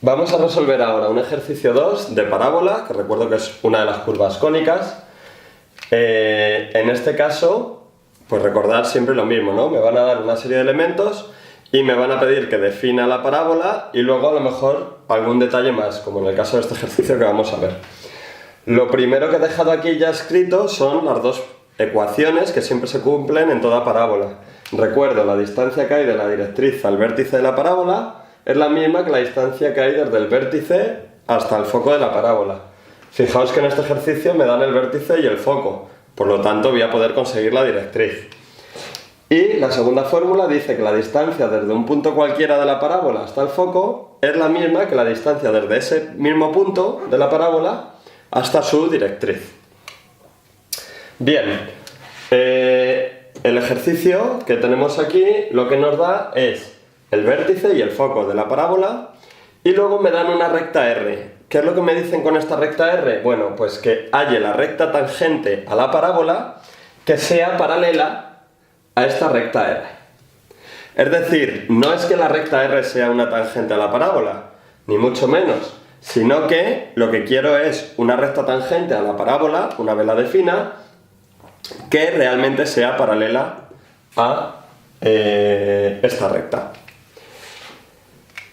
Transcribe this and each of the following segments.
Vamos a resolver ahora un ejercicio 2 de parábola, que recuerdo que es una de las curvas cónicas. En este caso, pues recordar siempre lo mismo, ¿no? Me van a dar una serie de elementos y me van a pedir que defina la parábola y luego a lo mejor algún detalle más, como en el caso de este ejercicio que vamos a ver. Lo primero que he dejado aquí ya escrito son las dos ecuaciones que siempre se cumplen en toda parábola. Recuerdo, la distancia que hay de la directriz al vértice de la parábola es la misma que la distancia que hay desde el vértice hasta el foco de la parábola. Fijaos que en este ejercicio me dan el vértice y el foco, por lo tanto voy a poder conseguir la directriz. Y la segunda fórmula dice que la distancia desde un punto cualquiera de la parábola hasta el foco es la misma que la distancia desde ese mismo punto de la parábola hasta su directriz. Bien, el ejercicio que tenemos aquí lo que nos da es el vértice y el foco de la parábola y luego me dan una recta R. ¿Qué es lo que me dicen con esta recta R? Bueno, pues que halle la recta tangente a la parábola que sea paralela a esta recta R. Es decir, no es que la recta R sea una tangente a la parábola, ni mucho menos, sino que lo que quiero es una recta tangente a la parábola, una vez la defina, que realmente sea paralela a esta recta.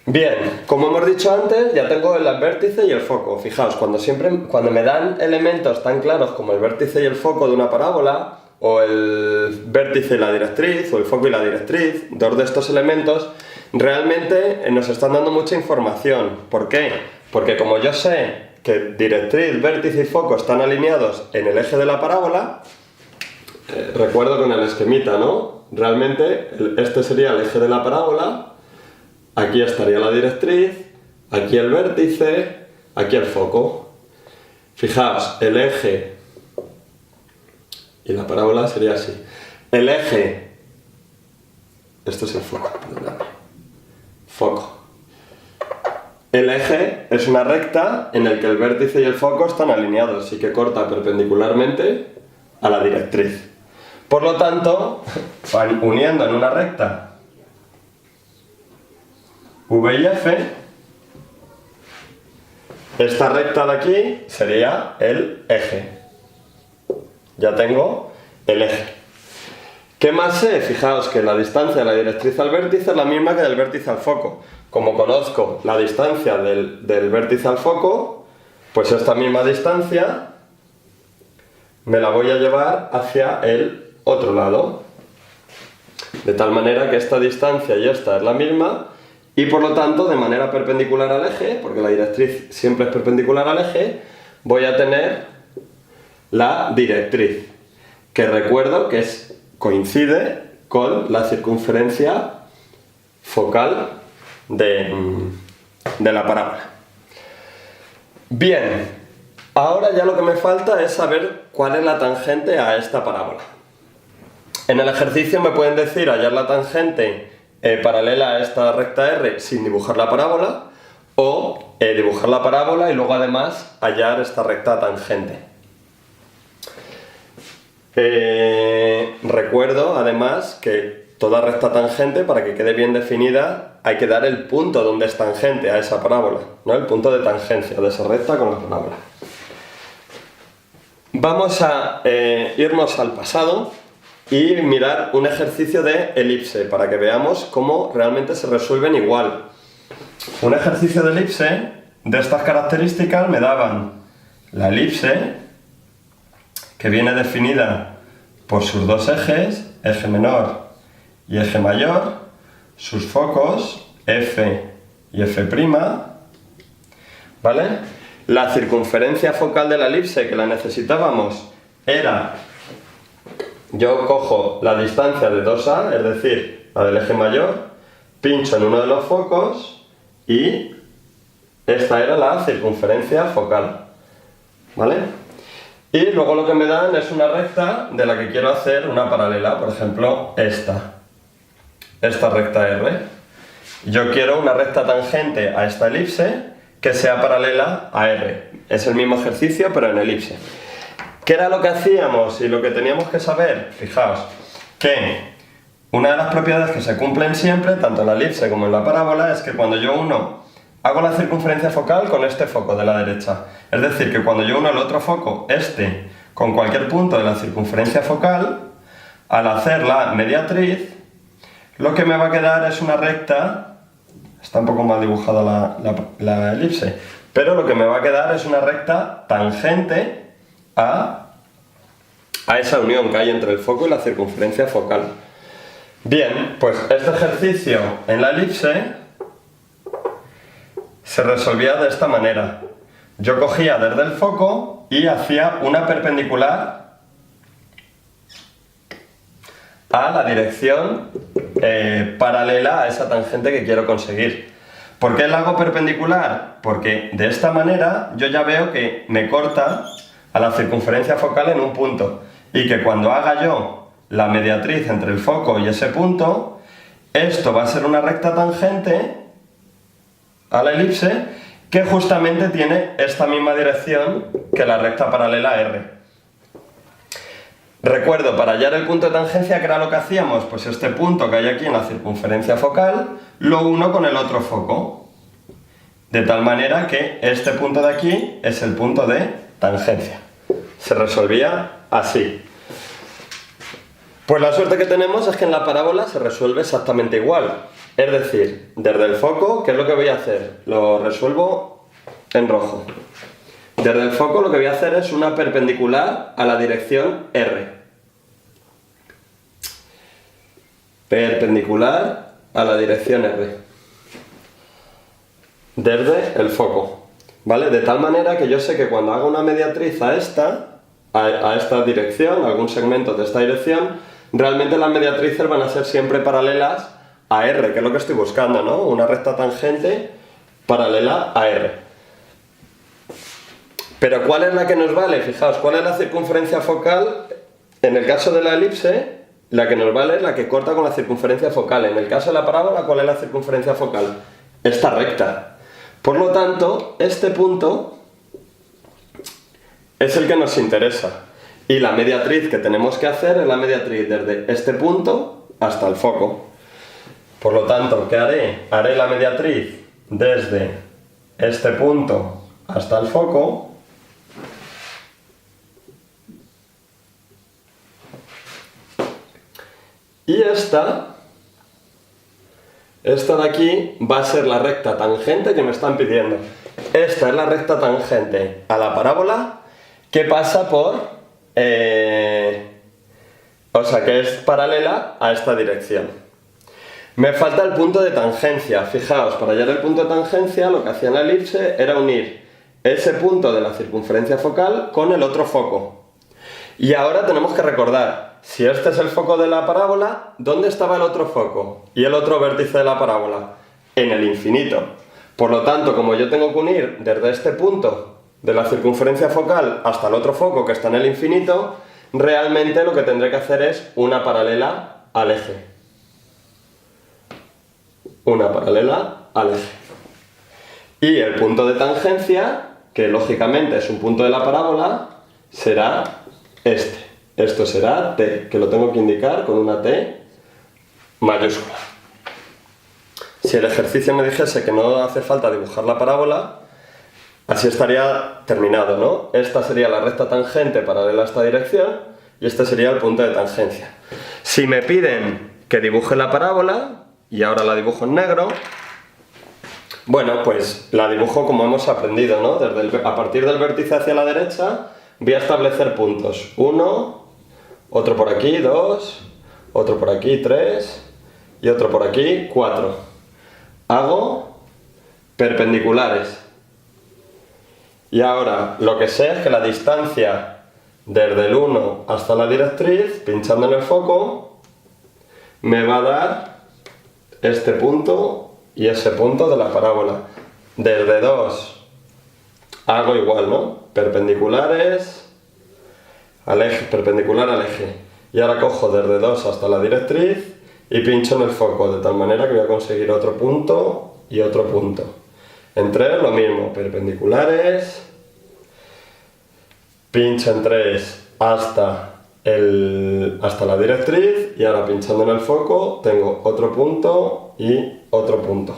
Bien, como hemos dicho antes, ya tengo el vértice y el foco. Fijaos, cuando me dan elementos tan claros como el vértice y el foco de una parábola, o el vértice y la directriz, o el foco y la directriz, dos de estos elementos, realmente nos están dando mucha información. ¿Por qué? Porque como yo sé que directriz, vértice y foco están alineados en el eje de la parábola, recuerdo con el esquemita, ¿no? Realmente este sería el eje de la parábola. Aquí estaría la directriz, aquí el vértice, aquí el foco. Fijaos, el eje y la parábola sería así. El eje, esto es el foco, perdóname. Foco. El eje es una recta en el que el vértice y el foco están alineados y que corta perpendicularmente a la directriz. Por lo tanto, van uniendo en una recta V y F, esta recta de aquí sería el eje. Ya tengo el eje. ¿Qué más sé? Fijaos que la distancia de la directriz al vértice es la misma que del vértice al foco. Como conozco la distancia del vértice al foco, pues esta misma distancia me la voy a llevar hacia el otro lado. De tal manera que esta distancia y esta es la misma. Y por lo tanto, de manera perpendicular al eje, porque la directriz siempre es perpendicular al eje, voy a tener la directriz, que recuerdo que coincide con la circunferencia focal de la parábola. Bien, ahora ya lo que me falta es saber cuál es la tangente a esta parábola. En el ejercicio me pueden decir hallar la tangente paralela a esta recta R sin dibujar la parábola, o dibujar la parábola y luego además hallar esta recta tangente. Recuerdo además que toda recta tangente, para que quede bien definida, hay que dar el punto donde es tangente a esa parábola, ¿no? El punto de tangencia de esa recta con la parábola. Vamos a irnos al pasado y mirar un ejercicio de elipse para que veamos cómo realmente se resuelven igual. Un ejercicio de elipse de estas características me daban la elipse, que viene definida por sus dos ejes, eje menor y eje mayor, sus focos, F y F', ¿vale? La circunferencia focal de la elipse que la necesitábamos era, yo cojo la distancia de 2A, es decir, la del eje mayor, pincho en uno de los focos y esta era la circunferencia focal, ¿vale? Y luego lo que me dan es una recta de la que quiero hacer una paralela, por ejemplo, esta recta R. Yo quiero una recta tangente a esta elipse que sea paralela a R. Es el mismo ejercicio, pero en elipse. ¿Qué era lo que hacíamos y lo que teníamos que saber? Fijaos que una de las propiedades que se cumplen siempre, tanto en la elipse como en la parábola, es que cuando yo uno hago la circunferencia focal con este foco de la derecha. Es decir, que cuando yo uno el otro foco, este, con cualquier punto de la circunferencia focal, al hacer la mediatriz, lo que me va a quedar es una recta, está un poco mal dibujada la elipse, pero lo que me va a quedar es una recta tangente a esa unión que hay entre el foco y la circunferencia focal. Bien, pues este ejercicio en la elipse se resolvía de esta manera. Yo cogía desde el foco y hacía una perpendicular a la dirección paralela a esa tangente que quiero conseguir. ¿Por qué la hago perpendicular? Porque de esta manera yo ya veo que me corta a la circunferencia focal en un punto y que cuando haga yo la mediatriz entre el foco y ese punto, esto va a ser una recta tangente a la elipse que justamente tiene esta misma dirección que la recta paralela R. Recuerdo, para hallar el punto de tangencia, ¿qué era lo que hacíamos? Pues este punto que hay aquí en la circunferencia focal lo uno con el otro foco. De tal manera que este punto de aquí es el punto de tangencia. Se resolvía así. Pues la suerte que tenemos es que en la parábola se resuelve exactamente igual. Es decir, desde el foco, ¿qué es lo que voy a hacer? Lo resuelvo en rojo. Desde el foco lo que voy a hacer es una perpendicular a la dirección R. Perpendicular a la dirección R. Desde el foco. ¿Vale? De tal manera que yo sé que cuando hago una mediatriz a esta dirección, a algún segmento de esta dirección, realmente las mediatrices van a ser siempre paralelas a R, que es lo que estoy buscando, ¿no? Una recta tangente paralela a R. Pero ¿cuál es la que nos vale? Fijaos, ¿cuál es la circunferencia focal? En el caso de la elipse, la que nos vale es la que corta con la circunferencia focal. En el caso de la parábola, ¿cuál es la circunferencia focal? Esta recta. Por lo tanto, este punto es el que nos interesa. Y la mediatriz que tenemos que hacer es la mediatriz desde este punto hasta el foco. Por lo tanto, ¿qué haré? Haré la mediatriz desde este punto hasta el foco. Y esta de aquí va a ser la recta tangente que me están pidiendo. Esta es la recta tangente a la parábola que pasa por... o sea, que es paralela a esta dirección. Me falta el punto de tangencia. Fijaos, para hallar el punto de tangencia lo que hacía en la elipse era unir ese punto de la circunferencia focal con el otro foco. Y ahora tenemos que recordar, si este es el foco de la parábola, ¿dónde estaba el otro foco? Y el otro vértice de la parábola, en el infinito. Por lo tanto, como yo tengo que unir desde este punto de la circunferencia focal hasta el otro foco que está en el infinito, realmente lo que tendré que hacer es una paralela al eje. Una paralela al eje. Y el punto de tangencia, que lógicamente es un punto de la parábola, será este. Esto será T, que lo tengo que indicar con una T mayúscula. Si el ejercicio me dijese que no hace falta dibujar la parábola, así estaría terminado, ¿no? Esta sería la recta tangente paralela a esta dirección y este sería el punto de tangencia. Si me piden que dibuje la parábola, y ahora la dibujo en negro, bueno, pues la dibujo como hemos aprendido, ¿no? A partir del vértice hacia la derecha voy a establecer puntos. 1, otro por aquí, 2, otro por aquí, 3 y otro por aquí, 4. Hago perpendiculares. Y ahora lo que sé es que la distancia desde el 1 hasta la directriz, pinchando en el foco, me va a dar este punto y ese punto de la parábola. Desde 2 hago igual, ¿no? Perpendiculares al eje, perpendicular al eje. Y ahora cojo desde 2 hasta la directriz y pincho en el foco, de tal manera que voy a conseguir otro punto y otro punto. En 3 lo mismo, perpendiculares, pincho en 3 hasta la directriz y ahora pinchando en el foco tengo otro punto y otro punto.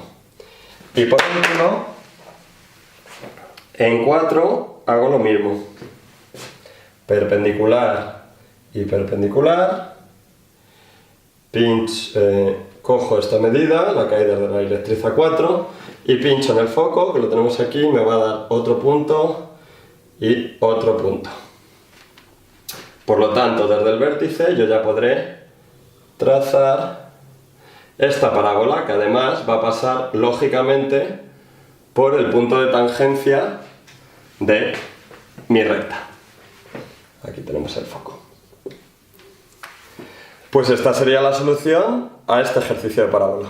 Y por último En 4 hago lo mismo. Perpendicular y perpendicular. Cojo esta medida, la caída de la directriz A4, y pincho en el foco, que lo tenemos aquí, me va a dar otro punto y otro punto. Por lo tanto, desde el vértice yo ya podré trazar esta parábola, que además va a pasar lógicamente por el punto de tangencia de mi recta. Aquí tenemos el foco. Pues esta sería la solución a este ejercicio de parábola.